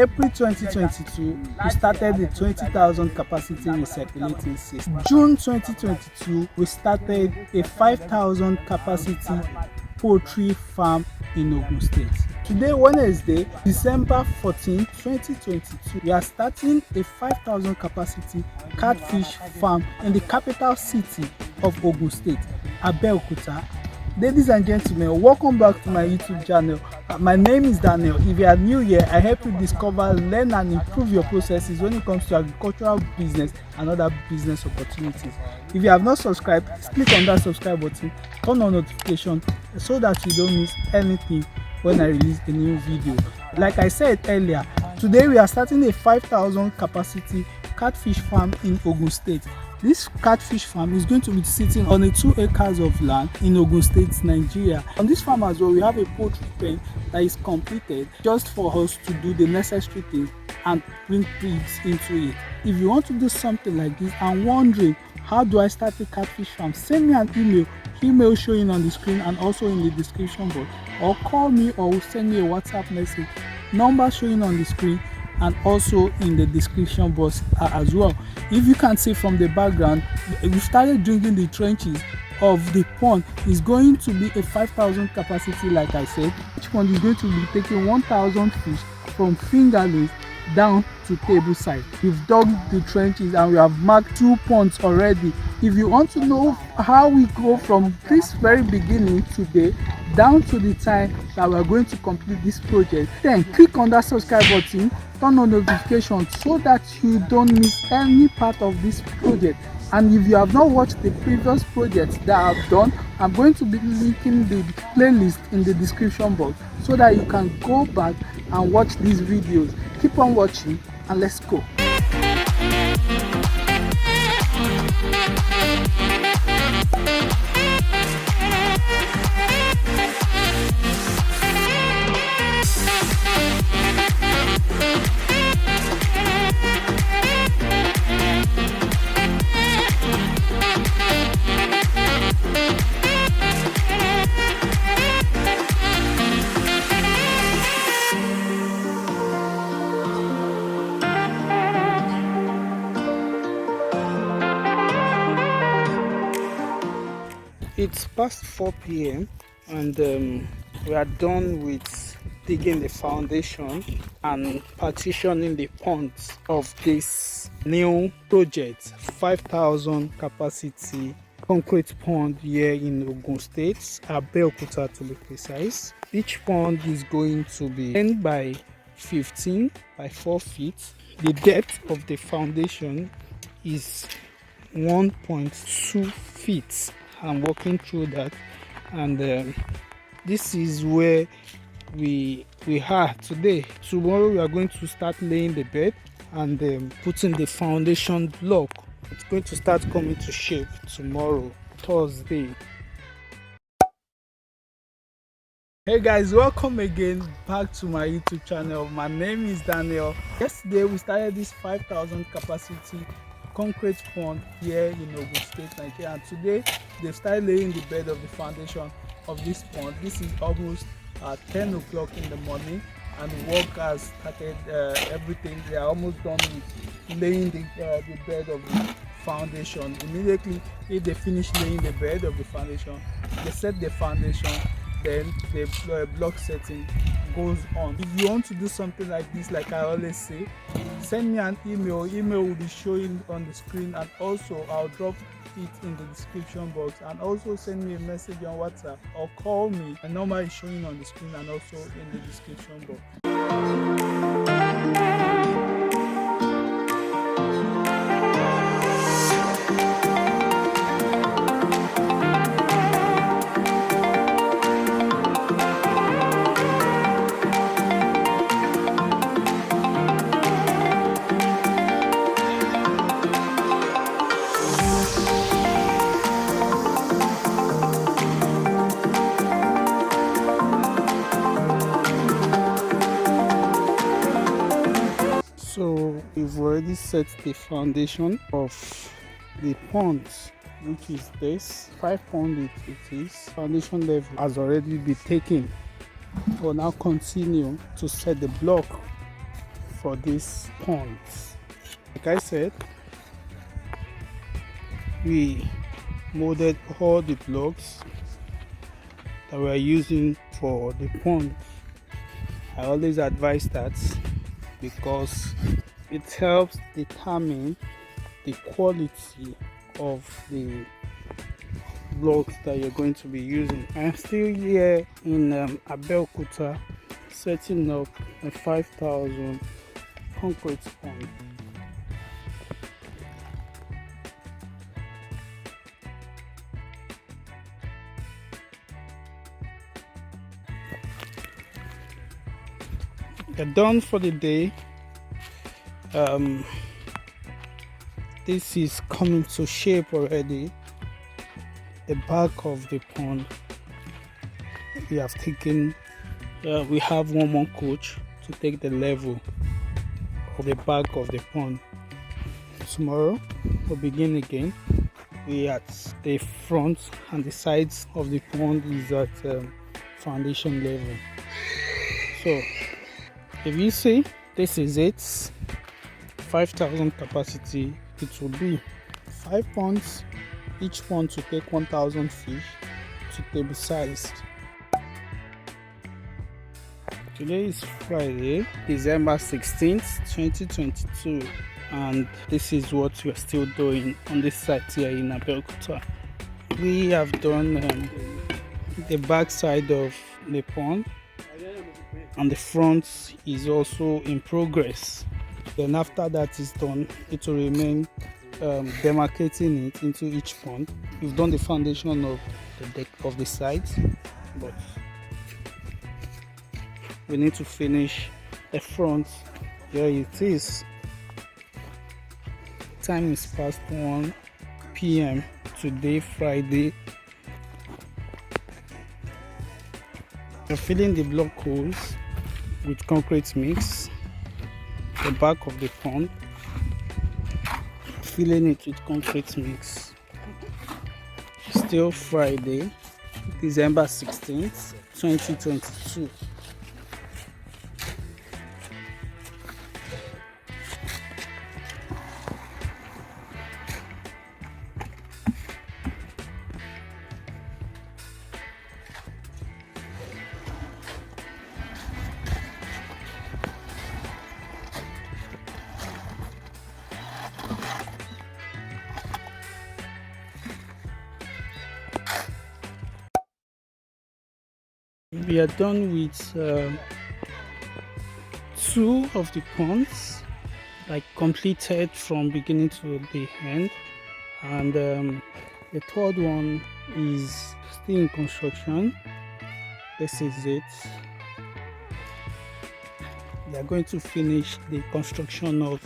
April 2022, we started the 20,000 capacity recirculating system. June 2022, we started a 5,000 capacity poultry farm in Ogun State. Today, Wednesday, December 14, 2022, we are starting a 5,000 capacity catfish farm in the capital city of Ogun State, Abeokuta. Ladies and gentlemen, welcome back to my YouTube channel. My name is Daniel. If you are new here, I help you discover, learn and improve your processes when it comes to agricultural business and other business opportunities. If you have not subscribed, click on that subscribe button, turn on notification so that you don't miss anything when I release a new video. Like I said earlier, today we are starting a 5,000 capacity catfish farm in Ogun State. This catfish farm is going to be sitting on 2 acres of land in Ogun State, Nigeria. On this farm as well, we have a poultry pen that is completed just for us to do the necessary things and bring pigs into it. If you want to do something like this and wondering how do I start a catfish farm, send me an email showing on the screen and also in the description box, or call me or send me a WhatsApp message, number showing on the screen and also in the description box as well. If you can see from the background, we started digging the trenches of the pond. Is going to be a 5,000 capacity. Like I said, each pond is going to be taking 1,000 fish from fingerlings down to table side. We've dug the trenches and we have marked 2 ponds already. If you want to know how we go from this very beginning today down to the time that we are going to complete this project, then click on that subscribe button, turn on notifications so that you don't miss any part of this project. And if you have not watched the previous projects that I've done, I'm going to be linking the playlist in the description box so that you can go back and watch these videos. Keep on watching and let's go. It's past 4 p.m. and we are done with digging the foundation and partitioning the ponds of this new project, 5,000 capacity concrete pond here in Ogun State, Abeokuta to be precise. Each pond is going to be 10 by 15 by 4 feet. The depth of the foundation is 1.2 feet. I'm walking through that, and this is where we are today. Tomorrow we are going to start laying the bed and putting the foundation block. It's going to start coming to shape tomorrow, Thursday. Hey guys, welcome again back to my YouTube channel. My name is Daniel. Yesterday we started this 5,000 capacity concrete pond here in Ogun State, Nigeria, and today they started laying the bed of the foundation of this pond. This is almost 10 o'clock in the morning and the work has started. Everything, they are almost done with laying the bed of the foundation. Immediately if they finish laying the bed of the foundation, they set the foundation, then the block setting goes on. If you want to do something like this, like I always say, send me an email will be showing on the screen, and also I'll drop it in the description box, and also send me a message on WhatsApp or call me. My number is showing on the screen and also in the description box. So we've already set the foundation of the pond, which is this 5 pond. It is foundation level has already been taken. We'll now continue to set the block for this pond. Like I said, we molded all the blocks that we are using for the pond. I always advise that because it helps determine the quality of the blocks that you're going to be using. I'm still here in Abeokuta, setting up a 5,000 concrete pond. They're done for the day. This is coming to shape already. The back of the pond, we have taken, we have one more coach to take the level of the back of the pond. Tomorrow we'll begin again. We at the front and the sides of the pond is at foundation level. So if you see, this is it, 5,000 capacity. It will be 5 ponds, each pond to take 1,000 fish to table sized. Today is Friday, December 16th, 2022, and this is what we are still doing on this site here in Abeokuta. We have done the back side of the pond, and the front is also in progress. Then after that is done, it will remain demarcating it into each pond. We've done the foundation of the deck of the sides, but we need to finish the front. Here it is. Time is past 1 p.m. today, Friday. We're filling the block holes with concrete mix. The back of the pond, filling it with concrete mix. Still Friday, December 16th, 2022. We are done with 2 of the ponds, like completed from beginning to the end, and the third one is still in construction. This is it. We are going to finish the construction of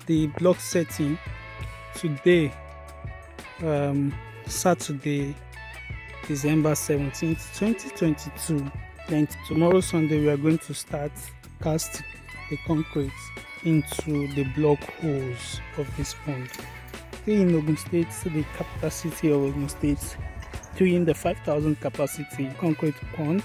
the block setting today, Saturday, December 17th, 2022. Then tomorrow Sunday we are going to start cast the concrete into the block holes of this pond. Here in Ogun State, the capital city of Ogun State, doing the 5,000 capacity concrete pond